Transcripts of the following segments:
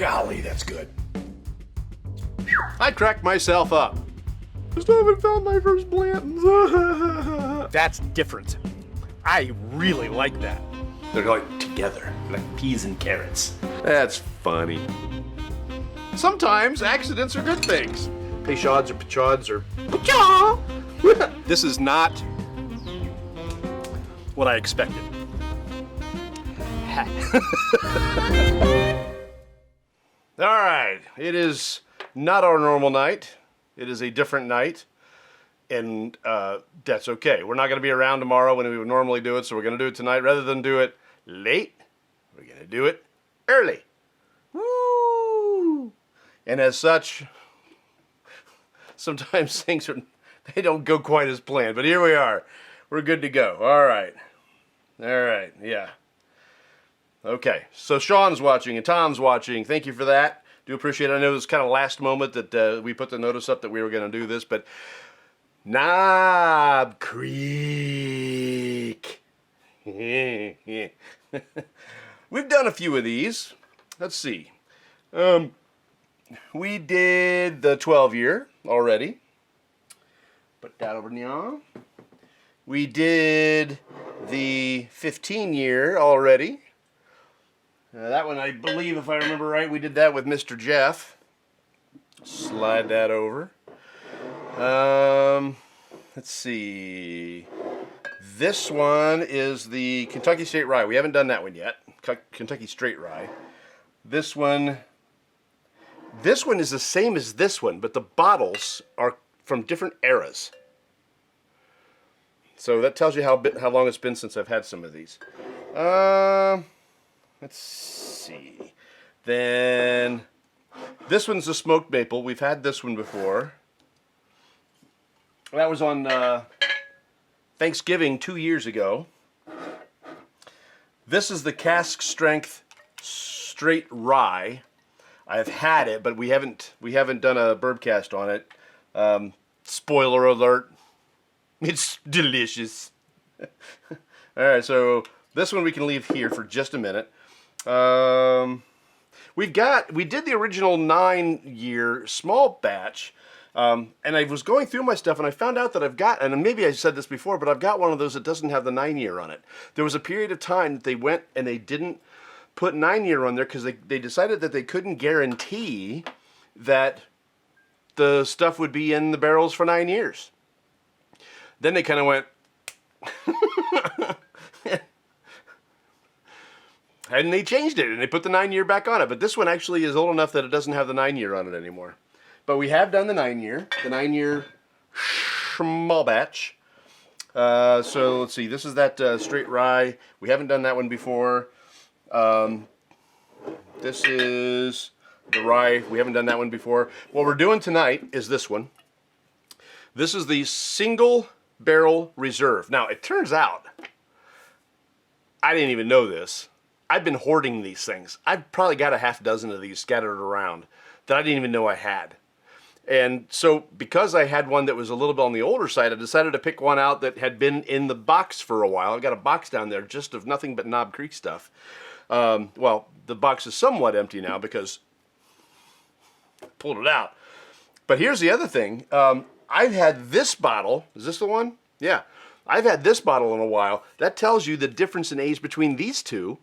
Golly, that's good. I cracked myself up. I still haven't found my first Blanton's. That's different. I really like that. They're like together, like peas and carrots. That's funny. Sometimes accidents are good things. Peychaud's or Peychaud's or Peychaud. This is not what I expected. All right, it is not our normal night. It is a different night, and that's okay. We're not going to be around tomorrow when we would normally do it, so we're going to do it tonight. Rather than do it late, we're going to do it early. Woo! And as such, sometimes things they don't go quite as planned, but here we are. We're good to go. All right, yeah. Okay, so Sean's watching and Tom's watching. Thank you for that. Do appreciate it. I know it was kind of last moment that we put the notice up that we were going to do this, but Knob Creek. We've done a few of these. Let's see. We did the 12-year already. Put that over now. We did the 15-year already. That one, I believe, if I remember right, we did that with Mr. Jeff. Slide that over. Let's see. This one is the Kentucky Straight Rye. We haven't done that one yet. Kentucky Straight Rye. This one is the same as this one, but the bottles are from different eras. So that tells you how long it's been since I've had some of these. Let's see. Then this one's a smoked maple. We've had this one before. That was on Thanksgiving 2 years ago. This is the cask strength straight rye. I've had it, but we haven't done a Bourbcast on it. Spoiler alert. It's delicious. All right, so this one we can leave here for just a minute. We did the original 9-year small batch, and I was going through my stuff and I found out that I've got, and maybe I said this before, but I've got one of those that doesn't have the 9-year on it. There was a period of time that they went and they didn't put 9-year on there because they decided that they couldn't guarantee that the stuff would be in the barrels for 9 years. Then they kind of went, and they changed it, and they put the 9-year back on it. But this one actually is old enough that it doesn't have the 9-year on it anymore. But we have done the 9-year small batch. So let's see, this is that straight rye. We haven't done that one before. This is the rye. We haven't done that one before. What we're doing tonight is this one. This is the single barrel reserve. Now, it turns out, I didn't even know this. I've been hoarding these things. I've probably got a half dozen of these scattered around that I didn't even know I had. And so because I had one that was a little bit on the older side, I decided to pick one out that had been in the box for a while. I've got a box down there just of nothing but Knob Creek stuff. Well, the box is somewhat empty now because I pulled it out. But here's the other thing. I've had this bottle. Is this the one? Yeah. I've had this bottle in a while. That tells you the difference in age between these two,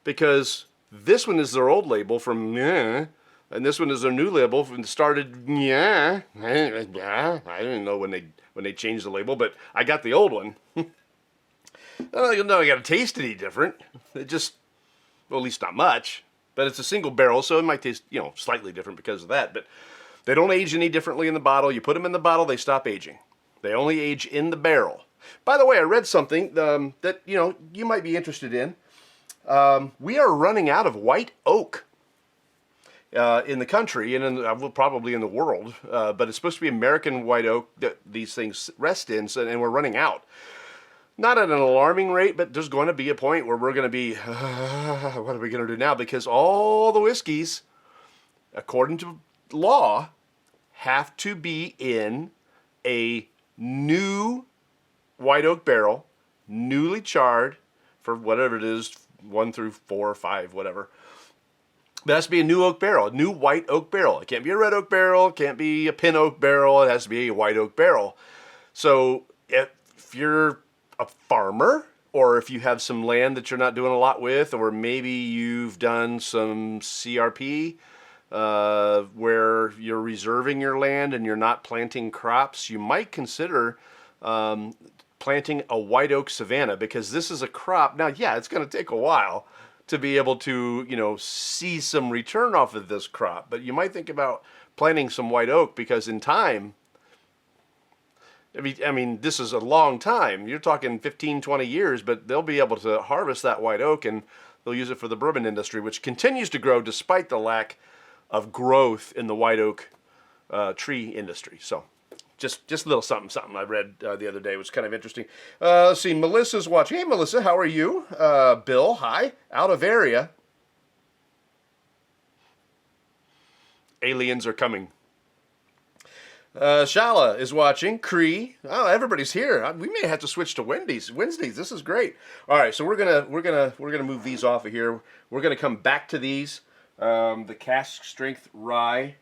because this one is their old label from and this one is their new label from started I didn't know when they changed the label, but I got the old one. I don't know I got to taste any different. It just, well, at least not much, but it's a single barrel, so it might taste, slightly different because of that, but they don't age any differently in the bottle. You put them in the bottle, they stop aging. They only age in the barrel. By the way, I read something that you might be interested in. We are running out of white oak in the country and probably in the world, but it's supposed to be American white oak that these things rest in, and we're running out. Not at an alarming rate, but there's going to be a point where we're going to be, what are we going to do now? Because all the whiskeys, according to law, have to be in a new white oak barrel, newly charred for whatever it is, 1 through 4 or 5, whatever. But it has to be a new oak barrel, a new white oak barrel. It can't be a red oak barrel. It can't be a pin oak barrel. It has to be a white oak barrel. So if you're a farmer, or if you have some land that you're not doing a lot with, or maybe you've done some CRP where you're reserving your land and you're not planting crops, you might consider planting a white oak savanna, because this is a crop. Now, yeah, it's going to take a while to be able to, see some return off of this crop, but you might think about planting some white oak, because in time, I mean, this is a long time. You're talking 15, 20 years, but they'll be able to harvest that white oak and they'll use it for the bourbon industry, which continues to grow despite the lack of growth in the white oak tree industry. So just a little something I read the other day. It was kind of interesting. Let's see, Melissa's watching. Hey, Melissa, how are you? Bill, hi. Out of area. Aliens are coming. Shala is watching. Cree. Oh, everybody's here. We may have to switch to Wednesdays. This is great. All right, so we're gonna move these off of here. We're gonna come back to these. The cask strength rye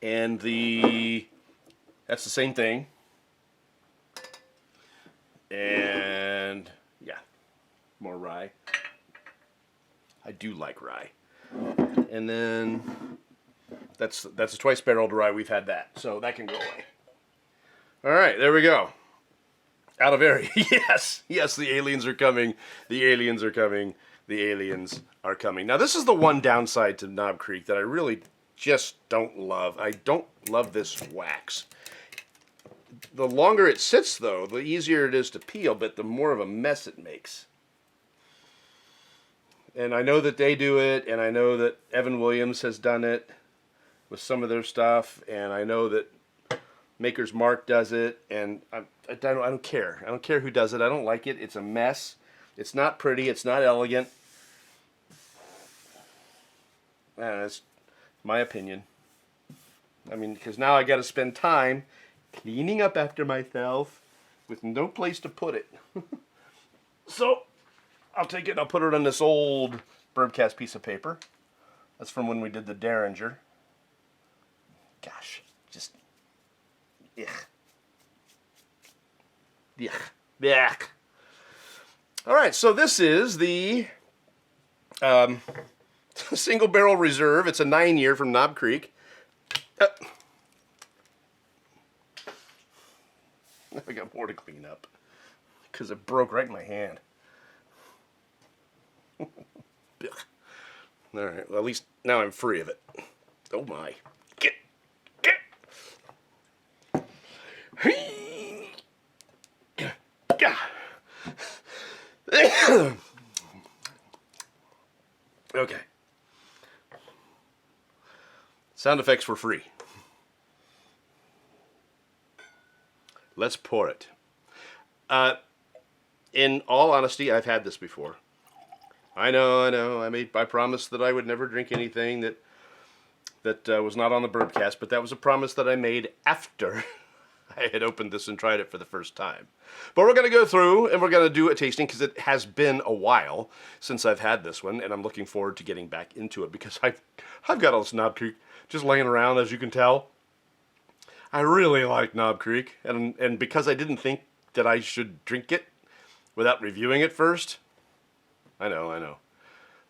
and that's the same thing. And yeah, more rye. I do like rye. And then that's a twice barreled rye. We've had that, so that can go away. All right, there we go. Out of area. Yes, the aliens are coming. The aliens are coming. The aliens are coming. Now, this is the one downside to Knob Creek that I really just don't love. I don't love this wax. The longer it sits, though, the easier it is to peel, but the more of a mess it makes. And I know that they do it, and I know that Evan Williams has done it with some of their stuff, and I know that Maker's Mark does it, and I don't care. I don't care who does it. I don't like it. It's a mess. It's not pretty. It's not elegant. That's my opinion. I mean, because now I got to spend time cleaning up after myself with no place to put it. So I'll take it and I'll put it on this old Bourbcast piece of paper. That's from when we did the Derringer. Gosh, just yuck. Yuck. All right, so this is the single barrel reserve. It's a 9-year from Knob Creek. I got more to clean up because it broke right in my hand. All right, well, at least now I'm free of it. Oh my. Get. Okay. Sound effects were free. Let's pour it. In all honesty, I've had this before. I know. I promised that I would never drink anything that was not on the Bourbcast, but that was a promise that I made after I had opened this and tried it for the first time. But we're going to go through and we're going to do a tasting because it has been a while since I've had this one, and I'm looking forward to getting back into it because I've got all this Knob Creek just laying around, as you can tell. I really like Knob Creek, and because I didn't think that I should drink it without reviewing it first, I know,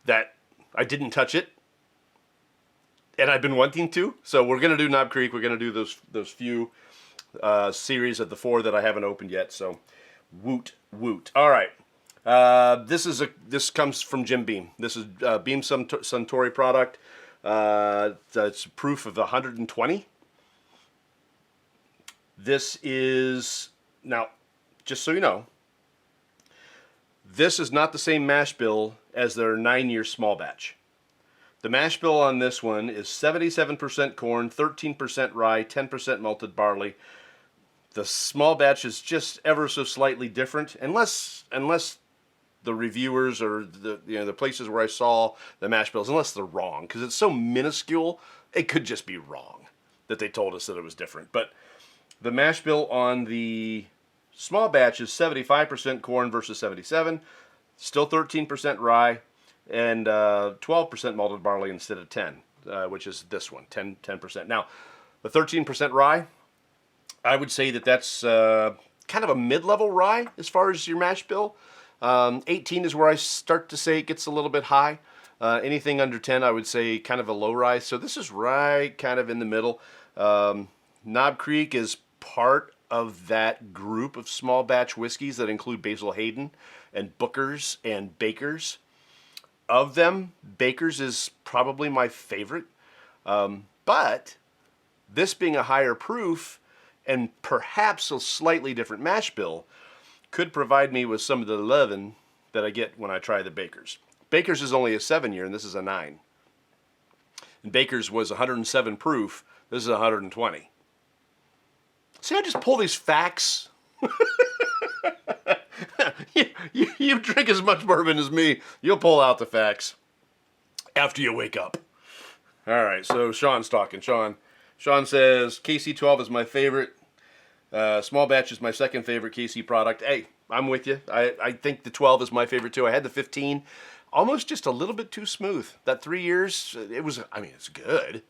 that I didn't touch it, and I've been wanting to. So we're going to do Knob Creek. We're going to do those few series of the 4 that I haven't opened yet. So woot. All right. This comes from Jim Beam. This is Beam Suntory product. It's proof of 120. This is, now, just so you know, this is not the same mash bill as their 9-year small batch. The mash bill on this one is 77% corn, 13% rye, 10% malted barley. The small batch is just ever so slightly different, unless the reviewers or the places where I saw the mash bills, unless they're wrong, because it's so minuscule, it could just be wrong that they told us that it was different. But the mash bill on the small batch is 75% corn versus 77, still 13% rye, and 12% malted barley instead of 10, which is this one, 10%. Now, the 13% rye, I would say that that's kind of a mid-level rye as far as your mash bill. 18 is where I start to say it gets a little bit high. Anything under 10, I would say kind of a low rye. So this is right kind of in the middle. Knob Creek is part of that group of small batch whiskeys that include Basil Hayden and Booker's and Baker's. Of them, Baker's is probably my favorite. But this being a higher proof and perhaps a slightly different mash bill could provide me with some of the lovin' that I get when I try the Baker's. Baker's is only a 7-year, and this is a 9. And Baker's was 107 proof. This is 120. See, I just pull these facts. You drink as much bourbon as me. You'll pull out the facts after you wake up. All right, so Sean's talking. Sean says, KC12 is my favorite. Small batch is my second favorite KC product. Hey, I'm with you. I think the 12 is my favorite too. I had the 15. Almost just a little bit too smooth. That 3 years, it's good.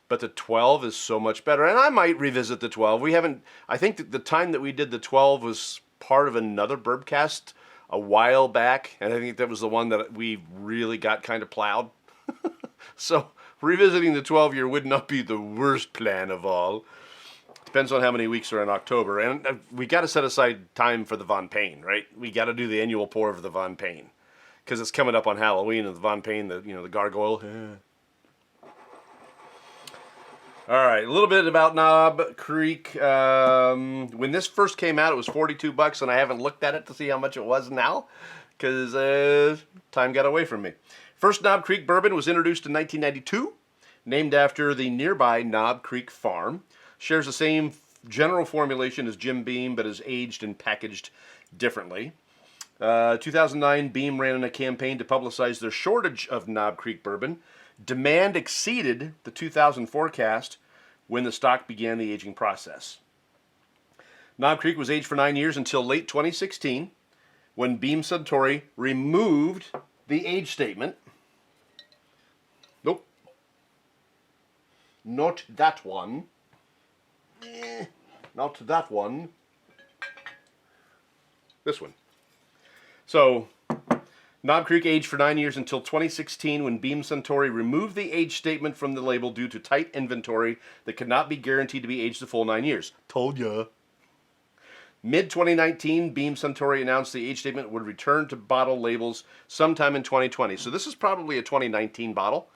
But the 12 is so much better. And I might revisit the 12. I think that the time that we did the 12 was part of another Bourbcast a while back. And I think that was the one that we really got kind of plowed. So revisiting the 12-year would not be the worst plan of all. Depends on how many weeks are in October. And we got to set aside time for the Von Payne, right? We got to do the annual pour of the Von Payne. Because it's coming up on Halloween and the Von Payne, the gargoyle. All right, a little bit about Knob Creek. When this first came out, it was $42, and I haven't looked at it to see how much it was now, because time got away from me. First Knob Creek bourbon was introduced in 1992, named after the nearby Knob Creek Farm. Shares the same general formulation as Jim Beam, but is aged and packaged differently. 2009, Beam ran a campaign to publicize their shortage of Knob Creek bourbon. Demand exceeded the 2000 forecast when the stock began the aging process. Knob Creek was aged for 9 years until late 2016, when Beam Suntory removed the age statement. Nope. Not that one. Not that one. This one. So, Knob Creek aged for 9 years until 2016 when Beam Suntory removed the age statement from the label due to tight inventory that could not be guaranteed to be aged the full 9 years. Told ya. Mid-2019, Beam Suntory announced the age statement would return to bottle labels sometime in 2020. So this is probably a 2019 bottle.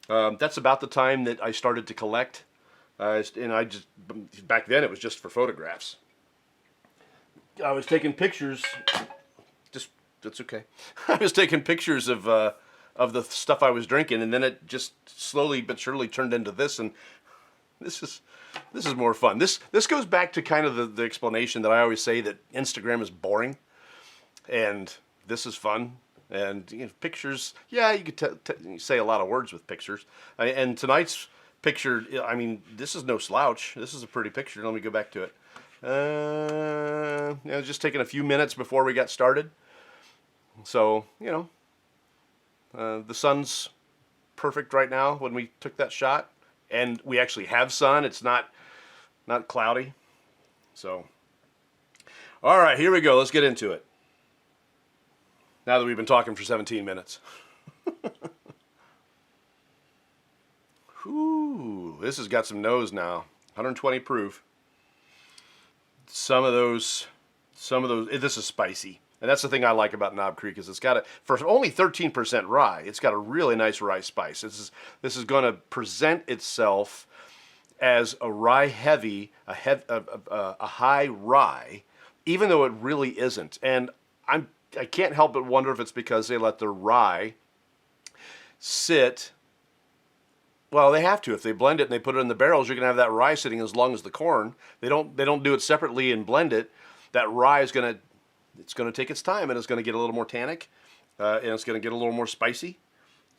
That's about the time that I started to collect. Back then it was just for photographs. I was taking pictures. That's okay. I was taking pictures of the stuff I was drinking, and then it just slowly but surely turned into this, and this is more fun. This goes back to kind of the explanation that I always say that Instagram is boring, and this is fun. And pictures, yeah, you could say a lot of words with pictures. And tonight's picture, this is no slouch. This is a pretty picture. Let me go back to it. Just taking a few minutes before we got started. So, the sun's perfect right now when we took that shot. And we actually have sun. It's not cloudy. So, all right, here we go. Let's get into it. Now that we've been talking for 17 minutes. Whew, this has got some nose now. 120 proof. Some of those, this is spicy. And that's the thing I like about Knob Creek is it's got for only 13% rye, it's got a really nice rye spice. This is going to present itself as a rye heavy, a high rye, even though it really isn't. And I can't help but wonder if it's because they let the rye sit. Well, they have to. If they blend it and they put it in the barrels, you're going to have that rye sitting as long as the corn. They don't do it separately and blend it. That rye is going to take its time, and it's going to get a little more tannic, and it's going to get a little more spicy.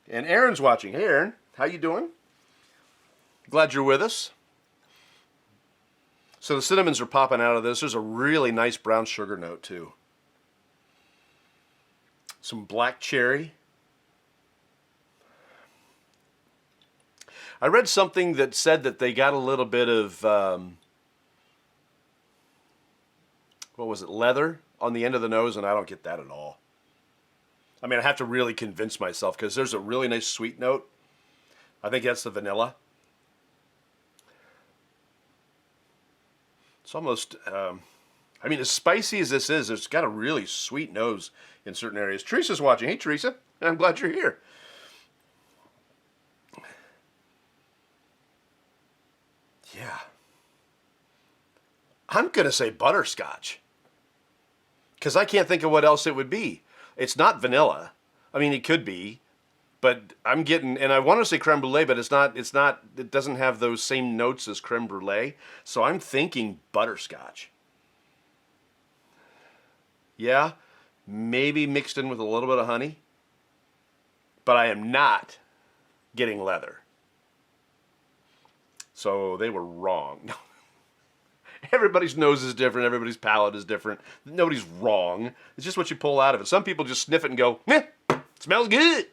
And Aaron's watching. Hey, Aaron, how you doing? Glad you're with us. So the cinnamons are popping out of this. There's a really nice brown sugar note too. Some black cherry. I read something that said that they got a little bit of, what was it, leather on the end of the nose, and I don't get that at all. I mean, I have to really convince myself because there's a really nice sweet note. I think that's the vanilla. It's almost, I mean, as spicy as this is, it's got a really sweet nose in certain areas. Teresa's watching. Hey, Teresa. I'm glad you're here. Yeah. I'm going to say butterscotch. Because I can't think of what else it would be. It's not vanilla. I mean, it could be. But I'm getting, and I want to say creme brulee, but it's not, it doesn't have those same notes as creme brulee. So I'm thinking butterscotch. Yeah, maybe mixed in with a little bit of honey. But I am not getting leather. So they were wrong. Everybody's nose is different. Everybody's palate is different. Nobody's wrong. It's just what you pull out of it. Some people just sniff it and go, "Meh, it smells good."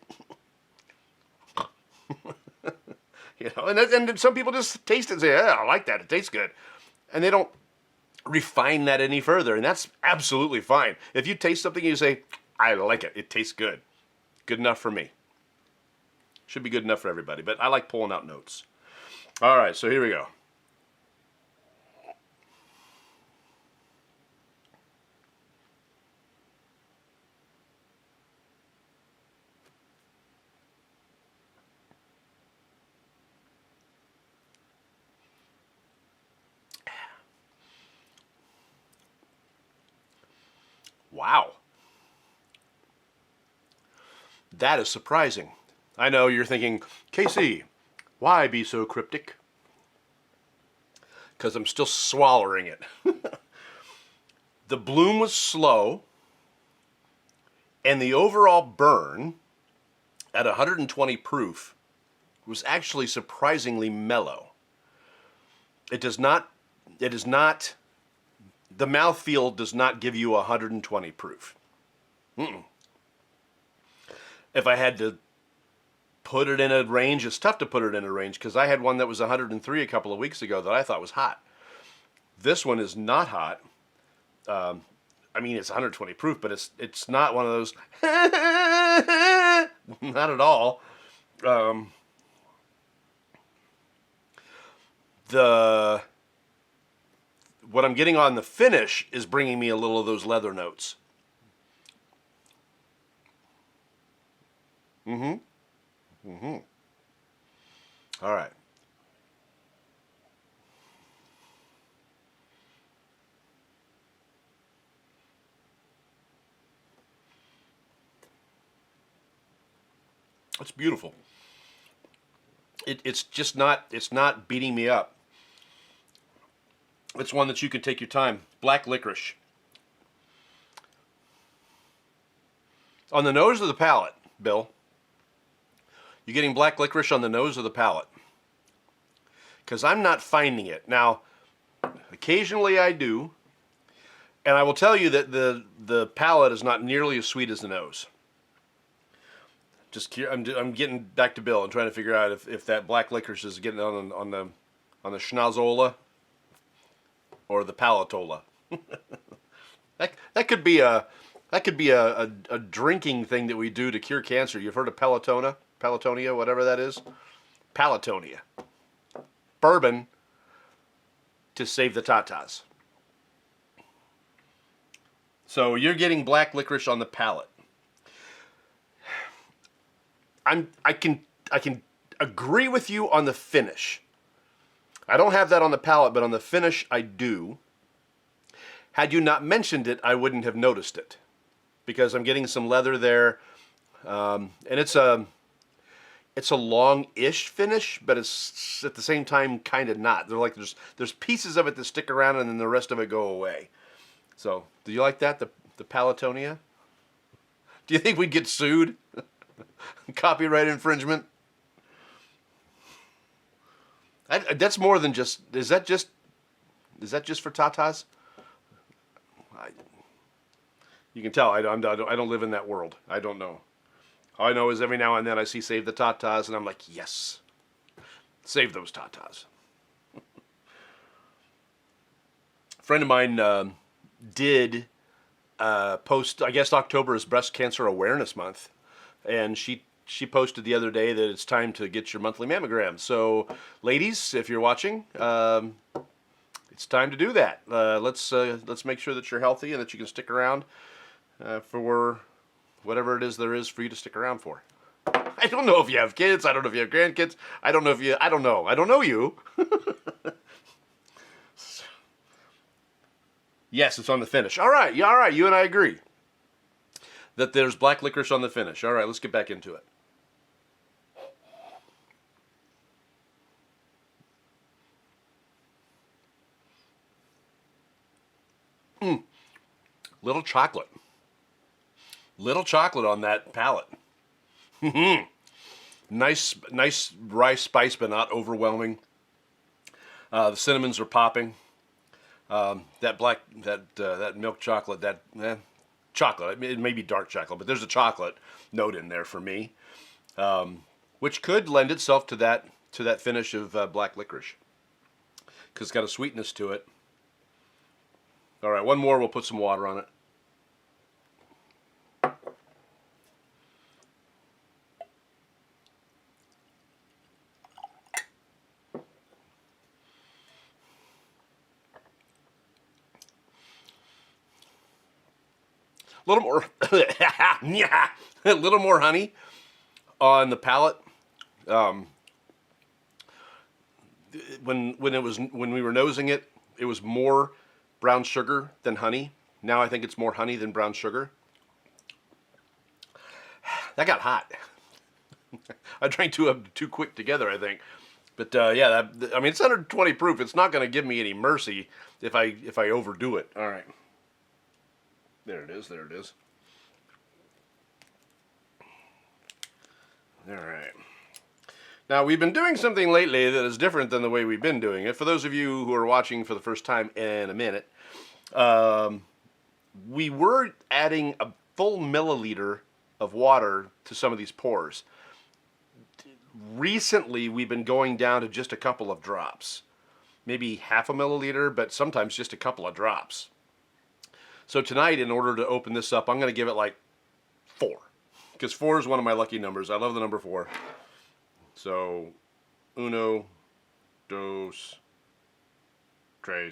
You know, and some people just taste it and say, "Yeah, I like that. It tastes good," and they don't refine that any further. And that's absolutely fine. If you taste something and you say, "I like it. It tastes good," good enough for me. Should be good enough for everybody. But I like pulling out notes. All right, so here we go. Wow. That is surprising. I know you're thinking, Casey, why be so cryptic? Because I'm still swallowing it. The bloom was slow, and the overall burn at 120 proof was actually surprisingly mellow. It is not, the mouthfeel does not give you 120 proof. If I had to put it in a range, it's tough to put it in a range because I had one that was 103 a couple of weeks ago that I thought was hot. This one is not hot. I mean, it's 120 proof, but it's not one of those, not at all. What I'm getting on the finish is bringing me a little of those leather notes. All right. It's beautiful. It's not beating me up. It's one that you can take your time. Black licorice. On the nose of the palate, Bill, you're getting black licorice on the nose of the palate. Because I'm not finding it. Now, occasionally I do. And I will tell you that the palate is not nearly as sweet as the nose. I'm getting back to Bill and trying to figure out if that black licorice is getting on the schnozola or the palatola. that could be a drinking thing that we do to cure cancer. You've heard of Palatonia, whatever that is? Palatonia. Bourbon to save the tatas. So you're getting black licorice on the palate. I can agree with you on the finish. I don't have that on the palate, but on the finish I do. Had you not mentioned it, I wouldn't have noticed it, because I'm getting some leather there, and it's a long-ish finish, but it's at the same time kind of not. They're like there's pieces of it that stick around, and then the rest of it go away. So, do you like that, the Palatonia? Do you think we'd get sued? Copyright infringement? That's more than just. Is that just for tatas? You can tell I don't live in that world. I don't know. All I know is every now and then I see Save the Tatas, and I'm like, yes, Save those tatas. A friend of mine did post, I guess October is Breast Cancer Awareness Month, and she posted the other day that it's time to get your monthly mammogram. So, ladies, if you're watching, it's time to do that. Let's make sure that you're healthy and that you can stick around for whatever it is there is for you to stick around for. I don't know if you have kids. I don't know if you have grandkids. I don't know you. Yes, it's on the finish. All right. You and I agree that there's black licorice on the finish. All right, let's get back into it. Little chocolate on that palate. Nice rye spice, but not overwhelming. The cinnamons are popping. That milk chocolate, chocolate. It may be dark chocolate, but there's a chocolate note in there for me, which could lend itself to that finish of black licorice, because it's got a sweetness to it. All right, one more. We'll put some water on it. A little more, a little more honey on the palate. When we were nosing it, it was more brown sugar than honey. Now I think it's more honey than brown sugar. That got hot. I drank too quick together, I think. But yeah, I mean, it's 120 proof. It's not going to give me any mercy if I overdo it. All right. There it is. All right. Now, we've been doing something lately that is different than the way we've been doing it. For those of you who are watching for the first time in a minute, we were adding a full milliliter of water to some of these pours. Recently, we've been going down to just a couple of drops. Maybe half a milliliter, but sometimes just a couple of drops. So tonight, in order to open this up, I'm going to give it like 4. Because 4 is one of my lucky numbers. I love the number 4. So, 1, 2, 3,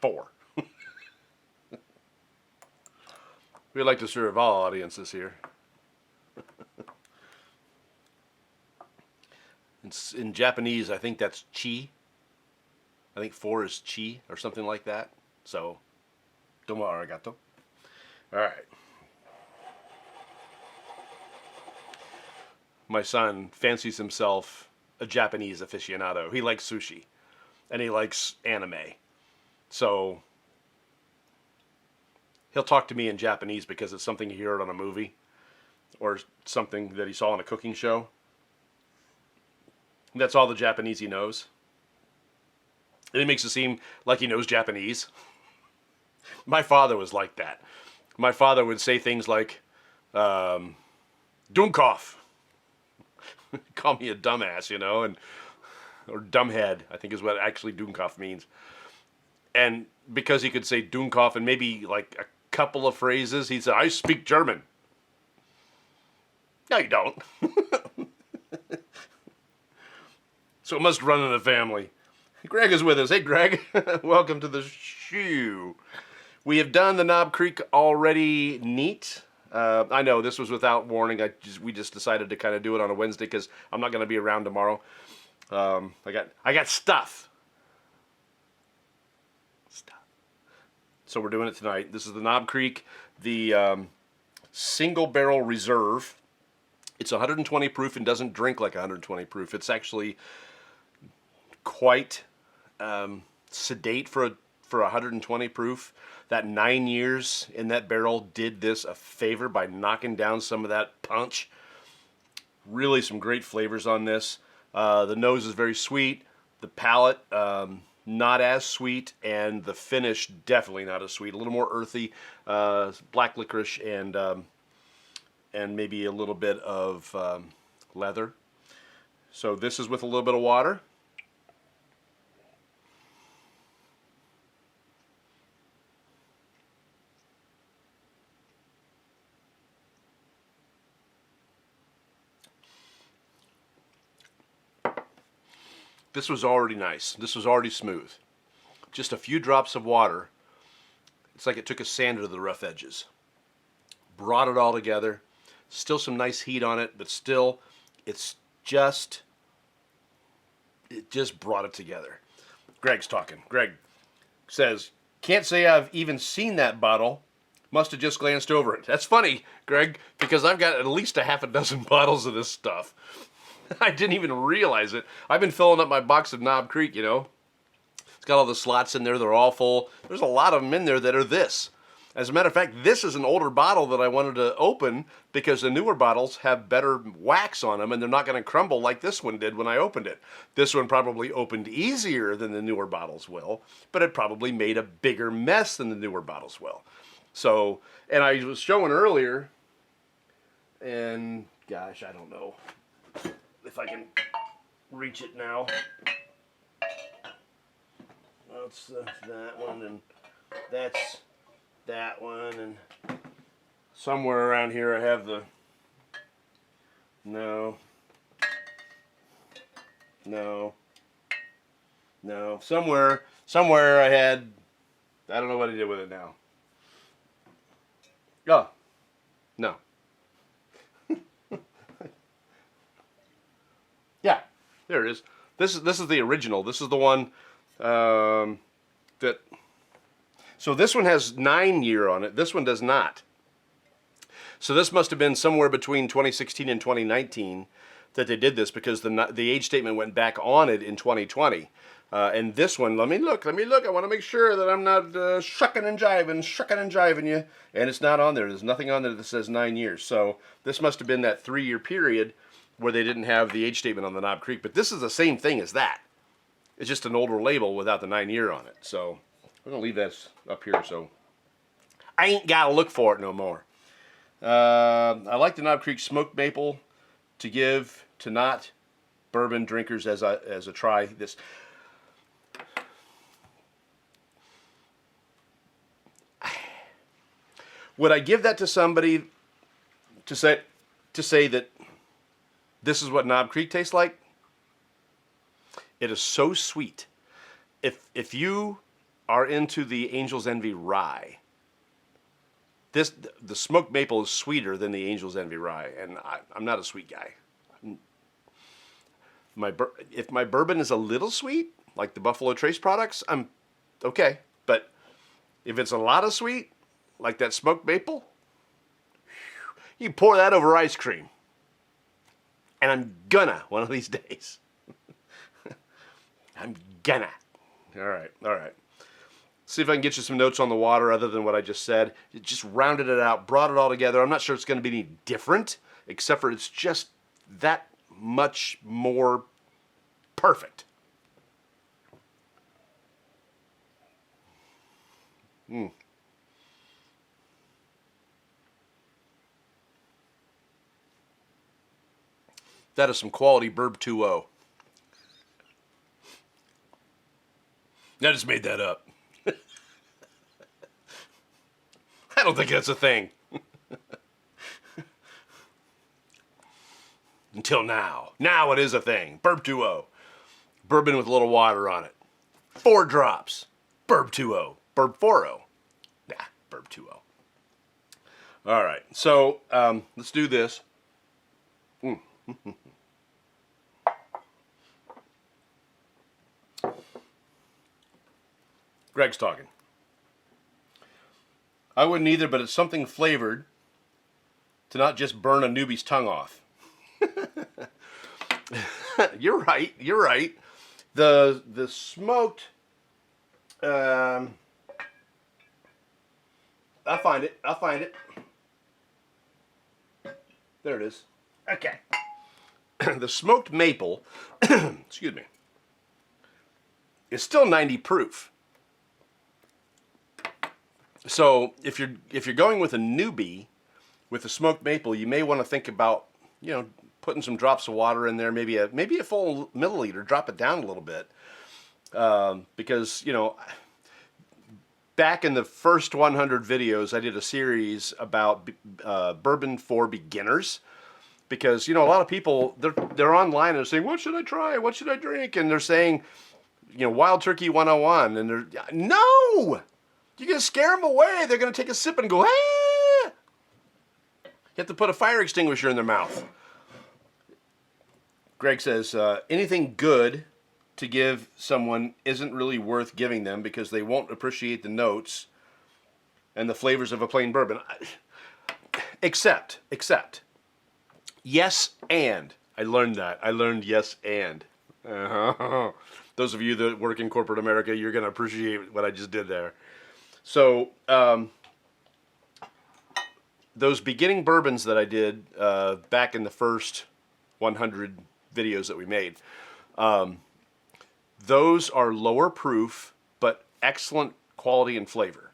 4. We like to serve all audiences here. In Japanese, I think that's chi. I think 4 is chi or something like that. So, domo arigato. All right. My son fancies himself a Japanese aficionado. He likes sushi, and he likes anime. So, he'll talk to me in Japanese because it's something he heard on a movie or something that he saw on a cooking show. That's all the Japanese he knows. And it makes it seem like he knows Japanese. My father was like that. My father would say things like, Dunkov. Call me a dumbass, you know, or dumbhead, I think is what actually Dunkov means. And because he could say Dunkov and maybe like a couple of phrases, he said, I speak German. No, you don't. So it must run in the family. Greg is with us. Hey, Greg. Welcome to the show. We have done the Knob Creek already neat. I know this was without warning. We just decided to kind of do it on a Wednesday because I'm not going to be around tomorrow. I got stuff. So we're doing it tonight. This is the Knob Creek, the single barrel reserve. It's 120 proof and doesn't drink like 120 proof. It's actually quite sedate for 120 proof. That 9 years in that barrel did this a favor by knocking down some of that punch. Really some great flavors on this. The nose is very sweet. The palate, not as sweet. And the finish, definitely not as sweet. A little more earthy. Black licorice and maybe a little bit of leather. So this is with a little bit of water. This was already nice. This was already smooth. Just a few drops of water. It's like it took a sander to the rough edges. Brought it all together. Still some nice heat on it, but still, it just brought it together. Greg's talking. Greg says, can't say I've even seen that bottle. Must have just glanced over it. That's funny, Greg, because I've got at least a half a dozen bottles of this stuff. I didn't even realize it. I've been filling up my box of Knob Creek, you know. It's got all the slots in there. They're all full. There's a lot of them in there that are this. As a matter of fact, this is an older bottle that I wanted to open because the newer bottles have better wax on them and they're not going to crumble like this one did when I opened it. This one probably opened easier than the newer bottles will, but it probably made a bigger mess than the newer bottles will. So, and I was showing earlier, and gosh, I don't know if I can reach it now. That's that one, and that's that one, and somewhere around here I have the, no, somewhere I had, I don't know what I did with it now. Oh, no. Yeah, there it is. This is the original. This is the one that. So this one has 9-year on it. This one does not. So this must have been somewhere between 2016 and 2019 that they did this, because the age statement went back on it in 2020. And this one, let me look. I want to make sure that I'm not shucking and jiving you. And it's not on there. There's nothing on there that says 9 years. So this must have been that 3-year period where they didn't have the age statement on the Knob Creek. But this is the same thing as that. It's just an older label without the 9-year on it. So we're going to leave that up here so I ain't got to look for it no more. I like the Knob Creek Smoked Maple to give to not bourbon drinkers as a try. This. Would I give that to somebody to say that this is what Knob Creek tastes like? It is so sweet. If you are into the Angel's Envy Rye, the smoked maple is sweeter than the Angel's Envy Rye, and I'm not a sweet guy. If my bourbon is a little sweet, like the Buffalo Trace products, I'm okay. But if it's a lot of sweet, like that smoked maple, you pour that over ice cream. And I'm gonna one of these days. I'm gonna. All right. See if I can get you some notes on the water other than what I just said. It just rounded it out, brought it all together. I'm not sure it's going to be any different, except for it's just that much more perfect. That is some quality Burb 2.0. I just made that up. I don't think that's a thing. Until now. Now it is a thing. Burb 2.0. Bourbon with a little water on it. 4 drops. Burb 2.0. Burb 4.0. Nah, Burb 2.0. All right, so let's do this. Greg's talking. I wouldn't either, but it's something flavored to not just burn a newbie's tongue off. You're right. The smoked, I'll find it. There it is. Okay. The smoked maple, excuse me, is still 90 proof. So if you're going with a newbie with a smoked maple, you may want to think about, putting some drops of water in there, maybe a full milliliter, drop it down a little bit. Because, you know, back in the first 100 videos, I did a series about bourbon for beginners. Because, you know, a lot of people, they're online and they're saying, what should I try? What should I drink? And they're saying, you know, Wild Turkey 101. And they're, no! You're going to scare them away. They're going to take a sip and go, ah! You have to put a fire extinguisher in their mouth. Greg says, anything good to give someone isn't really worth giving them because they won't appreciate the notes and the flavors of a plain bourbon. Except. Yes, and. I learned that. I learned yes, and. Those of you that work in corporate America, you're going to appreciate what I just did there. So, those beginning bourbons that I did back in the first 100 videos that we made, those are lower proof, but excellent quality and flavor.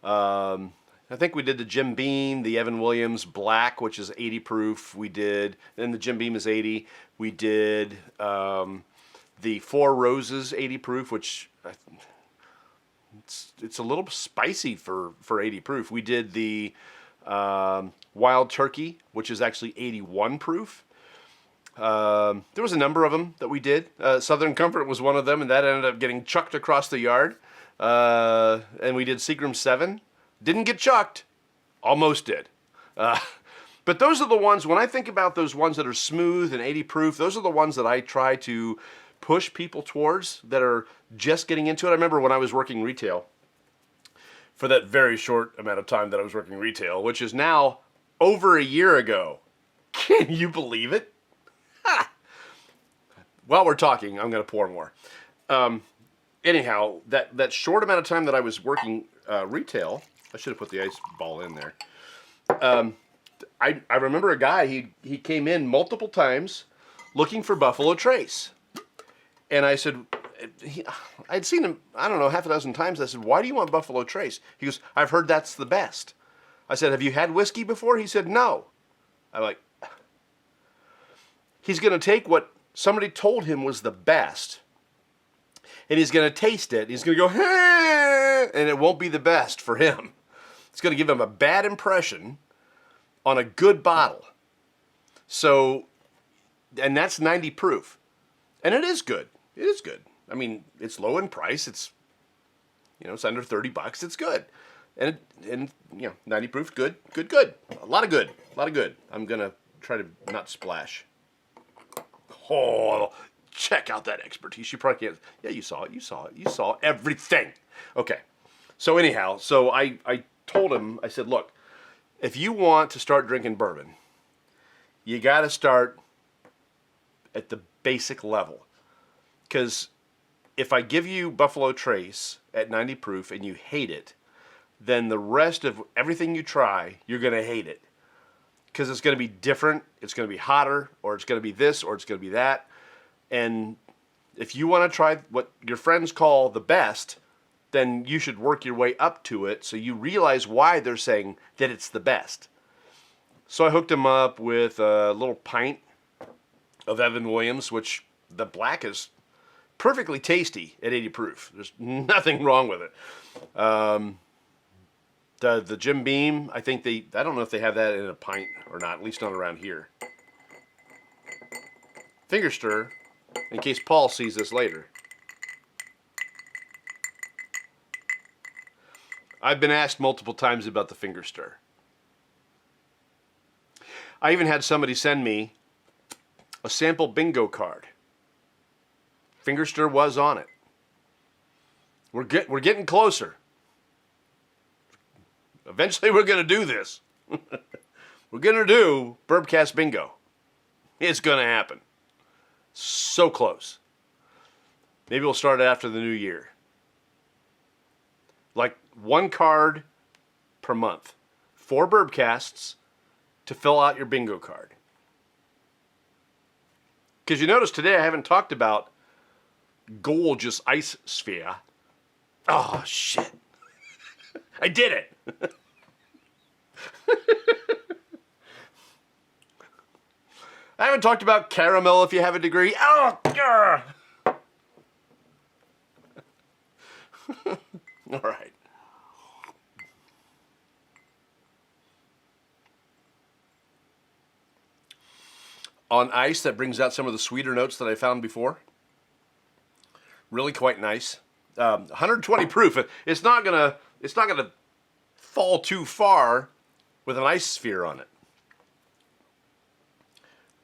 I think we did the Jim Beam, the Evan Williams Black, which is 80 proof. We did, then the Jim Beam is 80. We did the Four Roses 80 proof, which it's a little spicy for 80 proof. We did the Wild Turkey, which is actually 81 proof. There was a number of them that we did. Southern Comfort was one of them, and that ended up getting chucked across the yard. And we did Seagram 7. Didn't get chucked. Almost did. But those are the ones, when I think about those ones that are smooth and 80 proof, those are the ones that I try to push people towards that are just getting into it. I remember when I was working retail, for that very short amount of time that I was working retail, which is now over a year ago. Can you believe it? Ha! While we're talking, I'm going to pour more. Anyhow, that short amount of time that I was working retail, I should have put the ice ball in there. I remember a guy, he came in multiple times looking for Buffalo Trace. And I said, I'd seen him, I don't know, half a dozen times. I said, why do you want Buffalo Trace? He goes, I've heard that's the best. I said, have you had whiskey before? He said, no. I'm like, he's going to take what somebody told him was the best, and he's going to taste it. He's going to go, hey, and it won't be the best for him. It's going to give him a bad impression on a good bottle. So, and that's 90 proof. And it is good. It is good. I mean, it's low in price. It's, you know, it's under $30. It's good. And you know, 90 proof, good. A lot of good. I'm going to try to not splash. Oh, check out that expertise. You probably can't. Yeah, you saw it. You saw everything. Okay. So anyhow, I told him, I said, look, if you want to start drinking bourbon, you got to start at the basic level. Because if I give you Buffalo Trace at 90 proof and you hate it, then the rest of everything you try, you're going to hate it. Because it's going to be different, it's going to be hotter, or it's going to be this, or it's going to be that. And if you want to try what your friends call the best, then you should work your way up to it so you realize why they're saying that it's the best. So I hooked him up with a little pint of Evan Williams, which the black is perfectly tasty at 80 proof. There's nothing wrong with it. The Jim Beam, I don't know if they have that in a pint or not, at least not around here. Finger stir, in case Paul sees this later. I've been asked multiple times about the finger stir. I even had somebody send me a sample bingo card. Finger stir was on it. We're getting closer. Eventually we're going to do this. We're going to do Bourbcast bingo. It's going to happen. So close. Maybe we'll start it after the new year. Like one card per month. 4 Bourbcasts to fill out your bingo card. Because you notice today I haven't talked about gorgeous ice sphere. Oh, shit. I did it. I haven't talked about caramel if you have a degree. Oh, grr. All right. On ice, that brings out some of the sweeter notes that I found before. Really quite nice. 120 proof. It's not gonna fall too far with an ice sphere on it,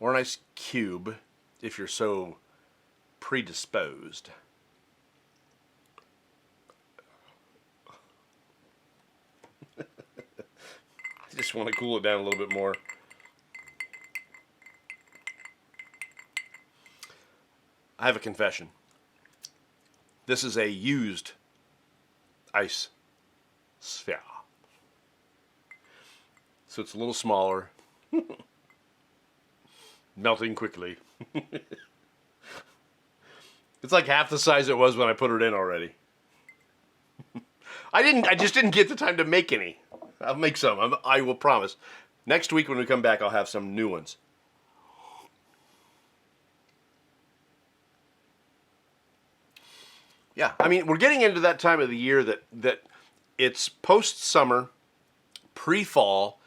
or an ice cube, if you're so predisposed. I just want to cool it down a little bit more. I have a confession. This is a used ice sphere. So it's a little smaller. Melting quickly. It's like half the size it was when I put it in already. I just didn't get the time to make any. I'll make some. I will promise. Next week when we come back, I'll have some new ones. Yeah, I mean, we're getting into that time of the year that it's post-summer, pre-fall.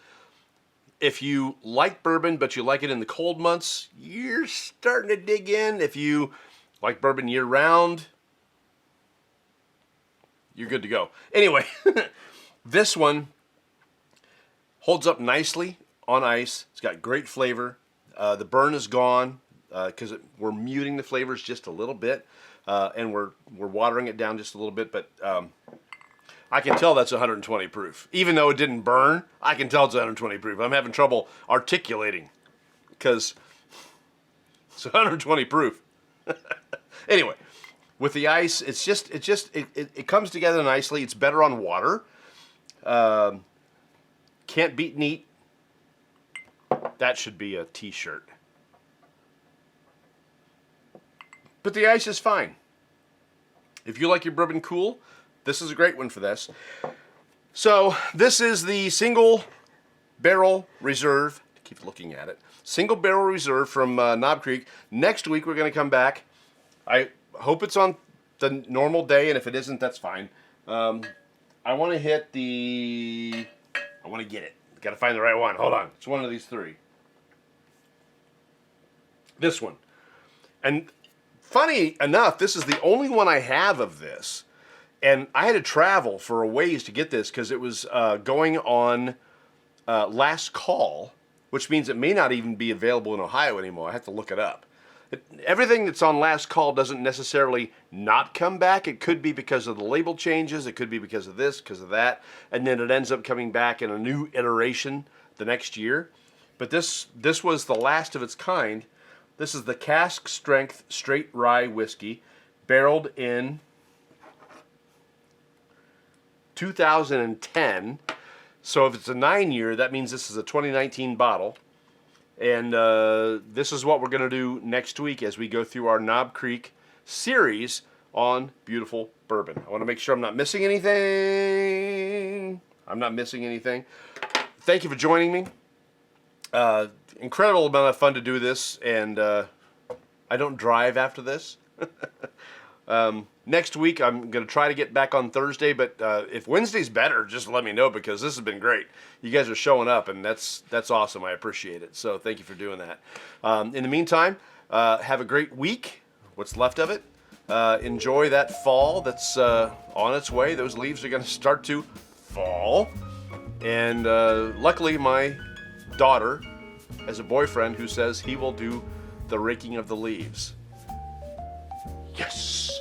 If you like bourbon, but you like it in the cold months, you're starting to dig in. If you like bourbon year-round, you're good to go. Anyway, this one holds up nicely on ice. It's got great flavor. The burn is gone because we're muting the flavors just a little bit, and we're watering it down just a little bit. But I can tell that's 120 proof. Even though it didn't burn, I can tell it's 120 proof. I'm having trouble articulating because it's 120 proof. Anyway, with the ice, it comes together nicely. It's better on water. Can't beat neat. That should be a t-shirt. But the ice is fine. If you like your bourbon cool, this is a great one for this. So this is the single barrel reserve. Keep looking at it. Single barrel reserve from Knob Creek. Next week we're going to come back. I hope it's on the normal day, and if it isn't, that's fine. I want to hit the... I want to get it. Got to find the right one. Hold on. It's one of these three. This one. And funny enough, this is the only one I have of this. And I had to travel for a ways to get this because it was going on last call, which means it may not even be available in Ohio anymore. I have to look it up. Everything that's on last call doesn't necessarily not come back. It could be because of the label changes. It could be because of this, because of that. And then it ends up coming back in a new iteration the next year. But this was the last of its kind. This is the cask strength straight rye whiskey, barreled in 2010. So if it's a 9-year, that means this is a 2019 bottle. And this is what we're going to do next week as we go through our Knob Creek series on beautiful bourbon. I want to make sure I'm not missing anything. I'm not missing anything. Thank you for joining me. Incredible amount of fun to do this, and I don't drive after this. Next week, I'm going to try to get back on Thursday, but if Wednesday's better, just let me know because this has been great. You guys are showing up, and that's awesome. I appreciate it. So thank you for doing that. In the meantime, have a great week, what's left of it. Enjoy that fall that's on its way. Those leaves are going to start to fall. And luckily, my daughter has a boyfriend who says he will do the raking of the leaves. Yes!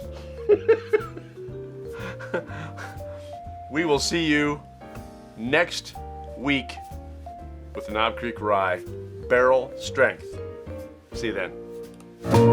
We will see you next week with the Knob Creek Rye Barrel Strength. See you then.